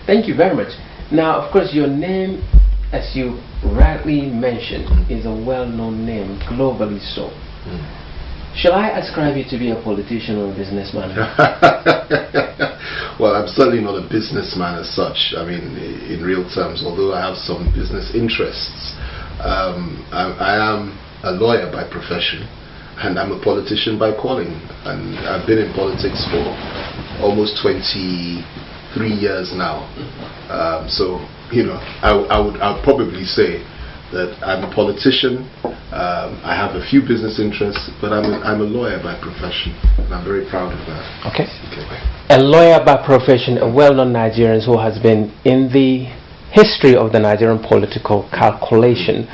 Thank you very much. Now, of course, your name, as you rightly mentioned, is a well-known name, globally so. Shall I ascribe you to be a politician or a businessman? Well, I'm certainly not a businessman as such. I mean, in real terms, although I have some business interests, I am a lawyer by profession, and I'm a politician by calling. And I've been in politics for almost 23 years now. So, you know, I'd probably say that I'm a politician. I have a few business interests, but I'm a lawyer by profession, and I'm very proud of that. Okay. A lawyer by profession, a well-known Nigerian who has been in the history of the Nigerian political calculation,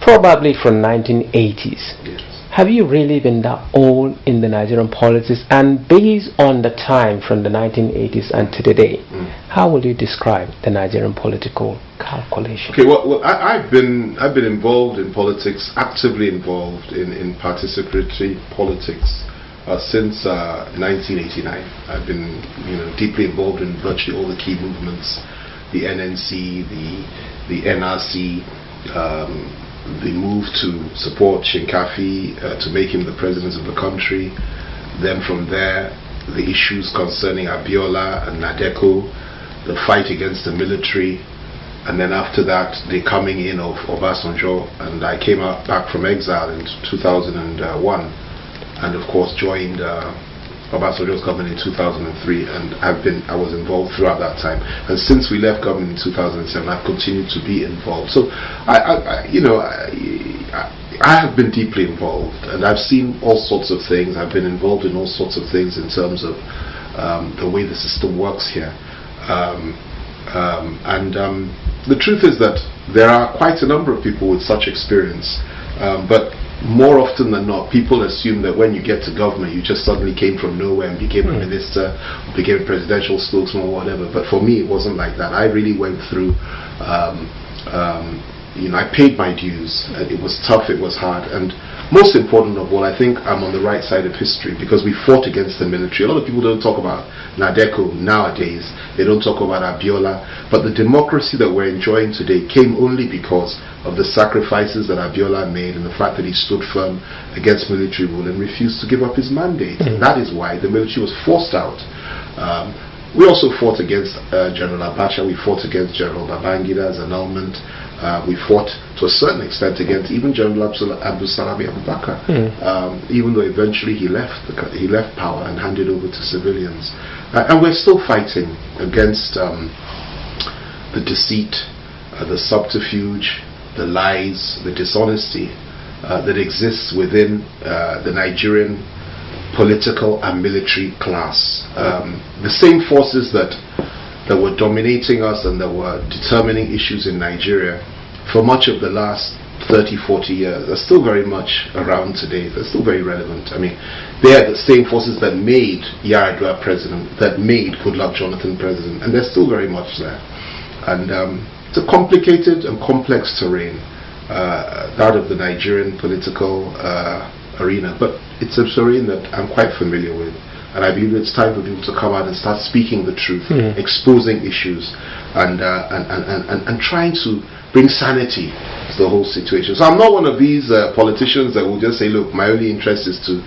probably from 1980s. Yes. Have you really been that old in the Nigerian politics? And based on the time from the 1980s and to today, how will you describe the Nigerian political calculation? Okay, well I've been involved in politics, actively involved in participatory politics since 1989. I've been, deeply involved in virtually all the key movements: the NNC, the NRC, the move to support Shinkafi to make him the president of the country. Then from there, the issues concerning Abiola and Nadeko, the fight against the military, and then after that, the coming in of Obasanjo, and I came back from exile in 2001, and of course joined Obasanjo's government in 2003, and I was involved throughout that time. And since we left government in 2007, I've continued to be involved. So I have been deeply involved, and I've seen all sorts of things. I've been involved in all sorts of things in terms of the way the system works here. The truth is that there are quite a number of people with such experience, but more often than not, people assume that when you get to government, you just suddenly came from nowhere and became a minister, or became a presidential spokesman or whatever. But for me, it wasn't like that. I really went through, I paid my dues. It was tough, it was hard, and most important of all, I think I'm on the right side of history because we fought against the military. A lot of people don't talk about Nadeko nowadays. They don't talk about Abiola. But the democracy that we're enjoying today came only because of the sacrifices that Abiola made and the fact that he stood firm against military rule and refused to give up his mandate. And that is why the military was forced out. We also fought against General Abacha. We fought against General Babangida's annulment. We fought to a certain extent against even General Abdulsalami Abubakar, even though eventually he left power and handed over to civilians. And we're still fighting against the deceit, the subterfuge, the lies, the dishonesty that exists within the Nigerian political and military class. The same forces that were dominating us and that were determining issues in Nigeria for much of the last 30-40 years are still very much around today. They're still very relevant. I mean, they are the same forces that made Yar'Adua president, that made Goodluck Jonathan president, and they're still very much there. And it's a complicated and complex terrain, that of the Nigerian political arena, but it's a terrain that I'm quite familiar with. And I believe it's time for people to come out and start speaking the truth, exposing issues, and trying to bring sanity to the whole situation. So I'm not one of these politicians that will just say, look, my only interest is to,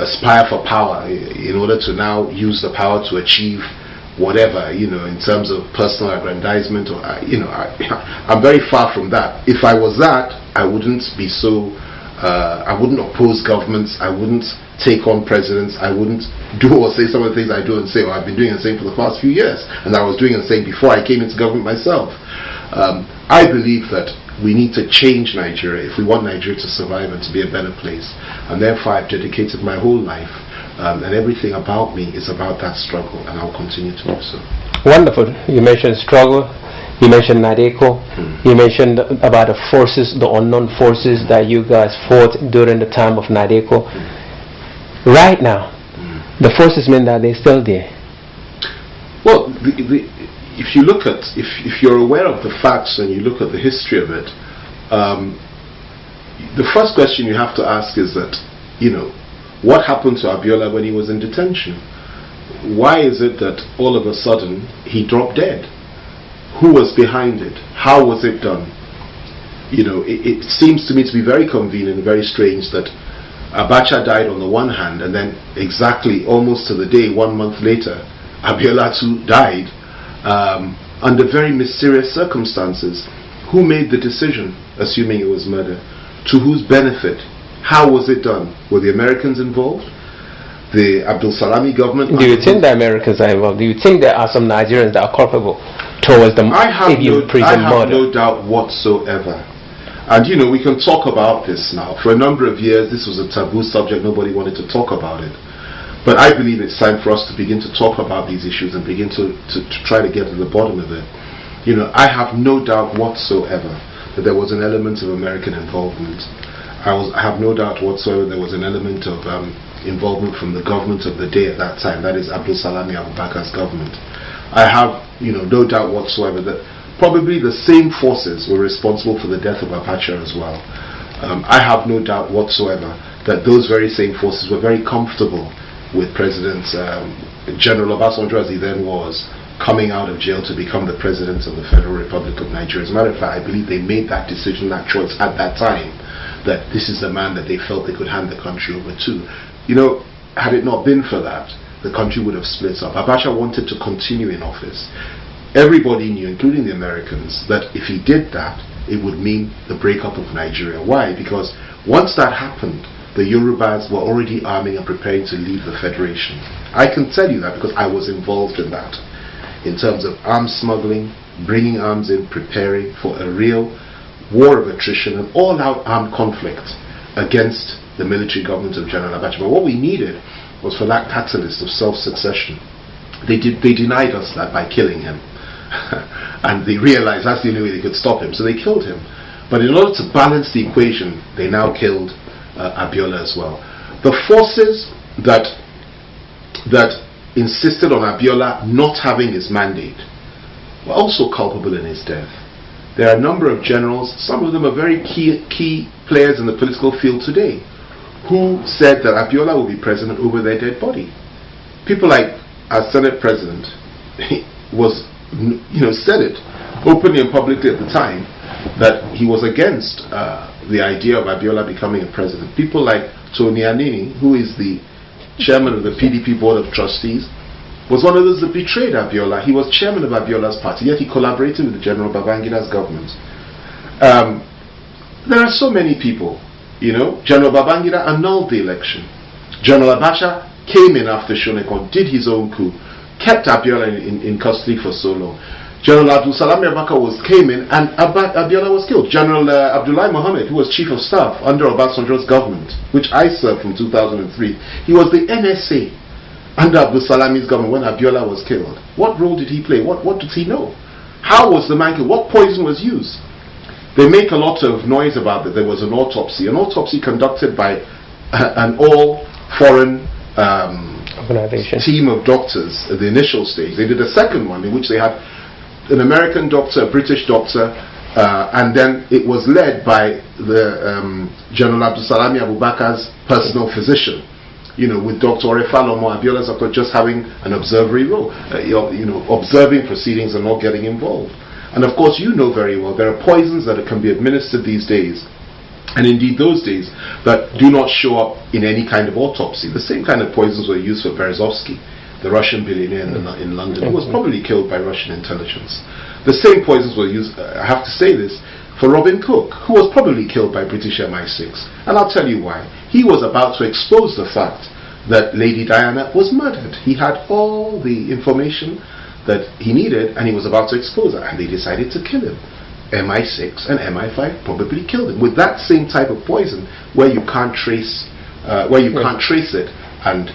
aspire for power in order to now use the power to achieve whatever, in terms of personal aggrandizement. Or, I'm very far from that. If I was that, I wouldn't be so. I wouldn't oppose governments. I wouldn't take on presidents. I wouldn't do or say some of the things I do and say, I've been doing and saying for the past few years, and I was doing and saying before I came into government myself. I believe that we need to change Nigeria if we want Nigeria to survive and to be a better place. And therefore, I've dedicated my whole life, and everything about me is about that struggle, and I'll continue to do so. Wonderful. You mentioned struggle. You mentioned Nadeko. You mentioned about the forces, the unknown forces that you guys fought during the time of Nadeko. Right now, the forces mean that they're still there. Well, if you look at, if you're aware of the facts and you look at the history of it, the first question you have to ask is that, what happened to Abiola when he was in detention? why is it that all of a sudden he dropped dead? Who was behind it? How was it done? You know, it seems to me to be very convenient, very strange that Abacha died on the one hand, and then exactly almost to the day, 1 month later, Abiola too died under very mysterious circumstances. Who made the decision, assuming it was murder? To whose benefit? How was it done? Were the Americans involved? The Abdul Salami government? Do you think the Americans are involved? Do you think there are some Nigerians that are culpable towards the prison murder? No doubt whatsoever. And you know, we can talk about this now. For a number of years, this was a taboo subject. Nobody wanted to talk about it. But I believe it's time for us to begin to talk about these issues and begin to try to get to the bottom of it. You know, I have no doubt whatsoever that there was an element of American involvement. I have no doubt whatsoever there was an element of involvement from the government of the day at that time, that is Abdul Salami Abubakar's government. I have, you know, no doubt whatsoever that probably the same forces were responsible for the death of Abacha as well. I have no doubt whatsoever that those very same forces were very comfortable with President General Obasanjo, as he then was, coming out of jail to become the president of the Federal Republic of Nigeria. As a matter of fact, I believe they made that decision, that choice at that time, that this is the man that they felt they could hand the country over to. You know, had it not been for that, the country would have split up. Abacha wanted to continue in office. Everybody knew, including the Americans, that if he did that, it would mean the breakup of Nigeria. Why? Because once that happened, the Yorubas were already arming and preparing to leave the Federation. I can tell you that because I was involved in that, in terms of arms smuggling, bringing arms in, preparing for a real war of attrition, an all-out armed conflict against the military government of General Abacha. But what we needed was for that catalyst of self-succession. They denied us that by killing him. And they realized that's the only way they could stop him, so they killed him. But in order to balance the equation, they now killed Abiola as well. The forces that insisted on Abiola not having his mandate were also culpable in his death. There are a number of generals, some of them are very key players in the political field today, who said that Abiola will be president over their dead body. People like our Senate President was, said it openly and publicly at the time that he was against the idea of Abiola becoming a president. People like Tony Anini, who is the chairman of the PDP Board of Trustees, was one of those that betrayed Abiola. He was chairman of Abiola's party, yet he collaborated with the General Babangida's government. There are so many people. You know, General Babangida annulled the election. General Abacha came in after Shonekon, did his own coup, kept Abiola in custody for so long. General Abdul Salami Abubakar came in and Abiola was killed. General Abdullahi Mohammed, who was chief of staff under Obasanjo's government, which I served from 2003, he was the NSA under Abdul Salami's government when Abiola was killed. What role did he play? What did he know? How was the man killed? What poison was used? They make a lot of noise about that there was an autopsy conducted by an all-foreign team of doctors at the initial stage. They did a second one in which they had an American doctor, a British doctor, and then it was led by the General Abdul Salami Abubakar's personal physician, with Dr. Orefalomo Abiola's doctor just having an observatory role, observing proceedings and not getting involved. And of course, you know very well, there are poisons that can be administered these days, and indeed those days, that do not show up in any kind of autopsy. The same kind of poisons were used for Berezovsky, the Russian billionaire in London, who was probably killed by Russian intelligence. The same poisons were used, I have to say this, for Robin Cook, who was probably killed by British MI6. And I'll tell you why. He was about to expose the fact that Lady Diana was murdered. He had all the information that he needed, and he was about to expose her, and they decided to kill him. MI6 and MI5 probably killed him with that same type of poison, where you can't trace, it, and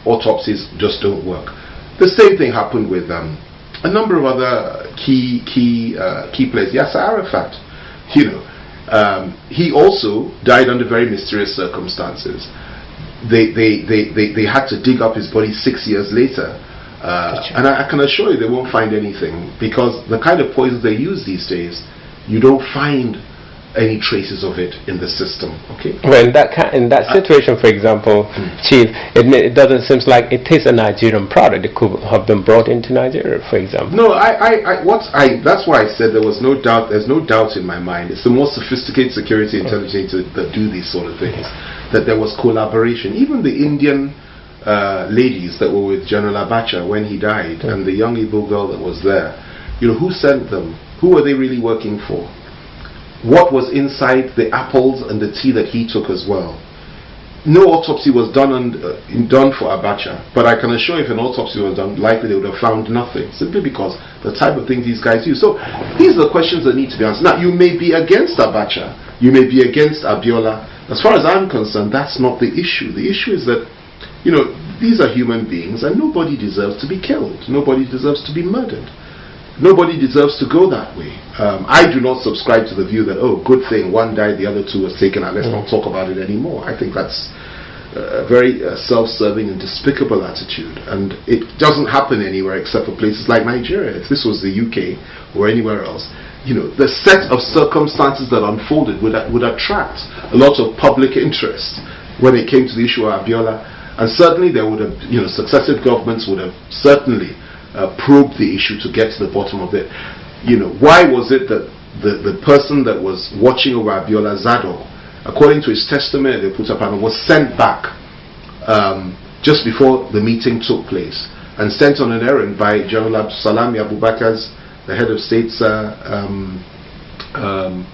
autopsies just don't work. The same thing happened with a number of other key players. Yasser Arafat, he also died under very mysterious circumstances. They had to dig up his body 6 years later. And I can assure you they won't find anything, because the kind of poisons they use these days, you don't find any traces of it in the system. Okay. Well, in that situation, for example, Chief, it doesn't seem like it is a Nigerian product. It could have been brought into Nigeria, for example. No, that's why I said there was no doubt. There's no doubt in my mind. It's the most sophisticated security intelligence that do these sort of things. That there was collaboration. Even the Indian ladies that were with General Abacha when he died, and the young Igbo girl that was there, who sent them? Who were they really working for? What was inside the apples and the tea that he took as well? No autopsy was done for Abacha, but I can assure you if an autopsy was done, likely they would have found nothing, simply because the type of things these guys use. So these are the questions that need to be answered. Now, you may be against Abacha, you may be against Abiola. As far as I'm concerned, that's not the issue. The issue is that, these are human beings and nobody deserves to be killed. Nobody deserves to be murdered. Nobody deserves to go that way. I do not subscribe to the view that, good thing, one died, the other two was taken out, let's not talk about it anymore. I think that's a very self-serving and despicable attitude. And it doesn't happen anywhere except for places like Nigeria. If this was the UK or anywhere else, the set of circumstances that unfolded would attract a lot of public interest when it came to the issue of Abiola. And certainly there would have, successive governments would have certainly probed the issue to get to the bottom of it. Why was it that the person that was watching over Abiola, Zadok, according to his testimony they put up, was sent back just before the meeting took place and sent on an errand by General Salami Abubakar's, the head of state's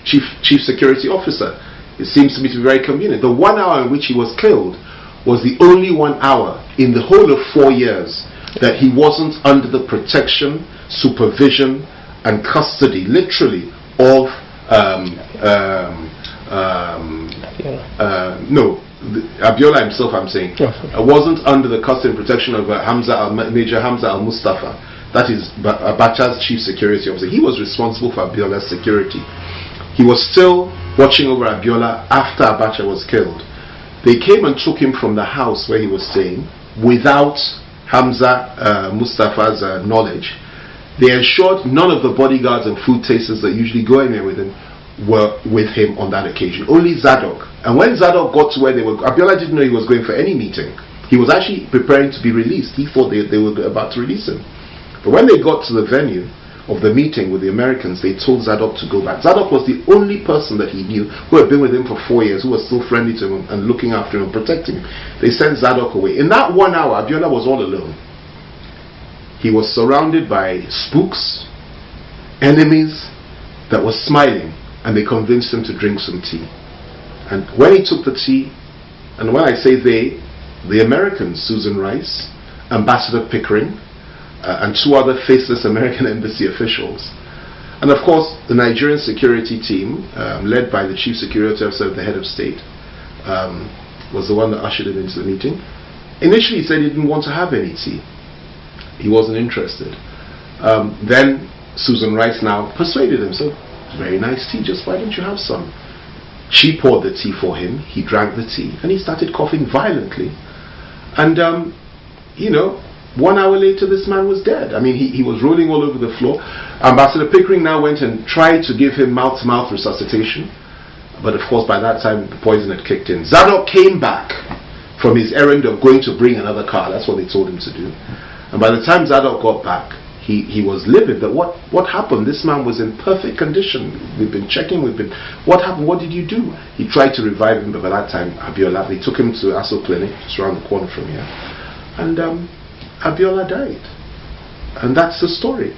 chief security officer? It seems to me to be very convenient. The 1 hour in which he was killed was the only 1 hour in the whole of 4 years that he wasn't under the protection, supervision, and custody, literally, of Abiola himself. I'm saying wasn't under the custody and protection of Major Hamza al-Mustafa. That is Abacha's chief security officer. He was responsible for Abiola's security. He was still watching over Abiola after Abacha was killed. They came and took him from the house where he was staying without Hamza Mustafa's knowledge. They ensured none of the bodyguards and food tasters that usually go anywhere with him were with him on that occasion. Only Zadok. And when Zadok got to where they were, Abiola didn't know he was going for any meeting. He was actually preparing to be released. He thought they were about to release him. But when they got to the venue of the meeting with the Americans, they told Zadok to go back. Zadok was the only person that he knew who had been with him for 4 years, who was still friendly to him and looking after him and protecting him. They sent Zadok away. In that 1 hour, Abiola was all alone. He was surrounded by spooks, enemies that were smiling, and they convinced him to drink some tea. And when he took the tea, and when I say they, the Americans, Susan Rice, Ambassador Pickering, and 2 other faceless American embassy officials. And of course, the Nigerian security team, led by the chief security officer of the head of state, was the one that ushered him into the meeting. Initially, he said he didn't want to have any tea. He wasn't interested. Then Susan Rice now persuaded him, so very nice tea, just why don't you have some? She poured the tea for him, he drank the tea, and he started coughing violently. And, 1 hour later, this man was dead. I mean, he was rolling all over the floor. Ambassador Pickering now went and tried to give him mouth-to-mouth resuscitation. But of course, by that time, the poison had kicked in. Zadok came back from his errand of going to bring another car. That's what they told him to do. And by the time Zadok got back, he was livid that what happened? This man was in perfect condition. We've been checking, what happened? What did you do? He tried to revive him, but by that time, Abiola, they took him to Aso Clinic, just around the corner from here. And Abiola died. And that's the story.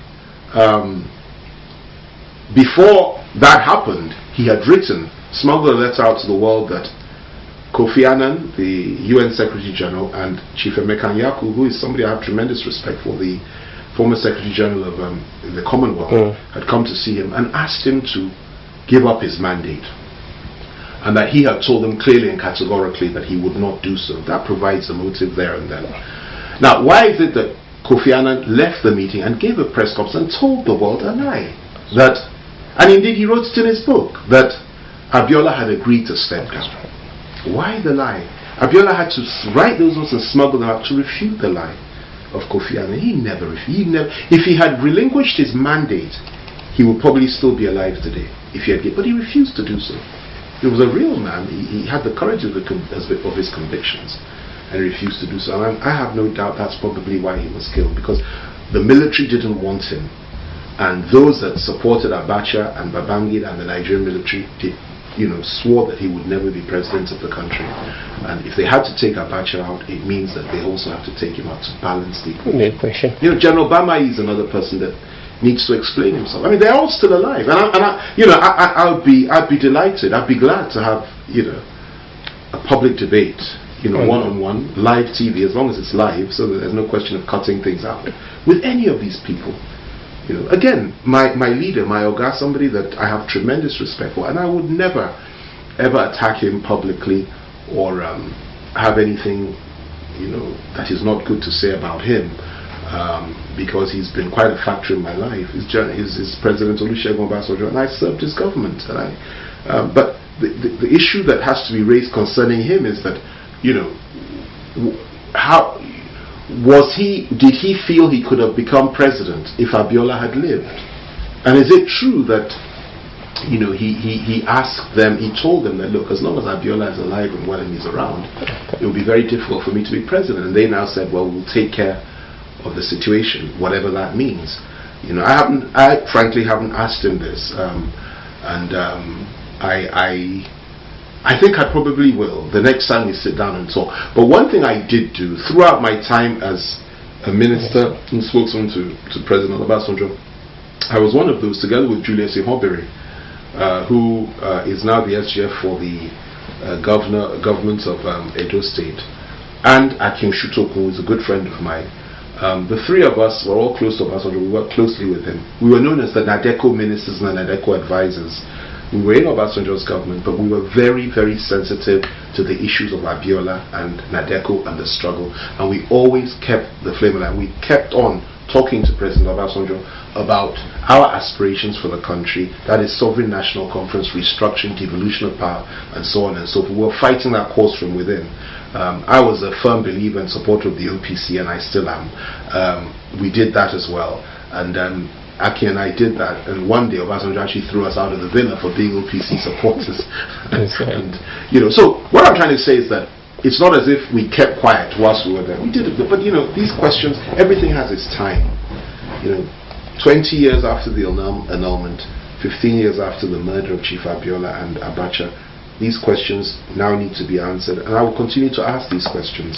Before that happened, he had smuggled a letter out to the world that Kofi Annan, the UN Secretary General, and Chief Emeka Nyaku, who is somebody I have tremendous respect for, the former Secretary General of the Commonwealth, had come to see him and asked him to give up his mandate. And that he had told them clearly and categorically that he would not do so. That provides a motive there and then. Now, why is it that Kofi Annan left the meeting and gave a press conference and told the world a lie? And indeed he wrote it in his book, that Abiola had agreed to step down. Why the lie? Abiola had to write those notes and smuggle them out to refute the lie of Kofi Annan. He never. If he had relinquished his mandate, he would probably still be alive today if he had given, but he refused to do so. He was a real man. He had the courage of his convictions, and refused to do so. And I have no doubt that's probably why he was killed, because the military didn't want him, and those that supported Abacha and Babangida and the Nigerian military swore that he would never be president of the country. And if they had to take Abacha out, it means that they also have to take him out to balance the equation. General Bamai is another person that needs to explain himself. I mean, they're all still alive, and I'd be delighted. I'd be glad to have a public debate, one-on-one, live TV, as long as it's live, so that there's no question of cutting things out with any of these people. Again, my leader, my Oga, somebody that I have tremendous respect for, and I would never ever attack him publicly or have anything that is not good to say about him, because he's been quite a factor in my life. He's President Olusegun Obasanjo, and I served his government. And but the issue that has to be raised concerning him is that how did he feel he could have become president if Abiola had lived? And is it true that he asked them, he told them that, look, as long as Abiola is alive and well and he's around, it will be very difficult for me to be president? And they now said, well, we'll take care of the situation, whatever that means. I frankly haven't asked him this, I think I probably will the next time we sit down and talk. But one thing I did do throughout my time as a minister and spokesman to President Obasanjo, I was one of those, together with Julius Ihobere, who is now the SGF for the government of Edo State, and Akim Shutoku, who is a good friend of mine. The three of us were all close to Obasanjo. We worked closely with him. We were known as the Nadeco ministers and the Nadeco advisors. We were in Obasanjo's government, but we were very, very sensitive to the issues of Abiola and Nadeco and the struggle. And we always kept the flame alive. We kept on talking to President Obasanjo about our aspirations for the country, that is sovereign national conference, restructuring, devolution of power, and so on and so forth. We were fighting that cause from within. I was a firm believer and supporter of the OPC, and I still am. We did that as well. And Aki and I did that, and one day Obasanjo actually threw us out of the villa for being OPC supporters. And so what I'm trying to say is that it's not as if we kept quiet whilst we were there. We did it, but these questions, everything has its time. 20 years after the annulment, 15 years after the murder of Chief Abiola and Abacha, these questions now need to be answered, and I will continue to ask these questions.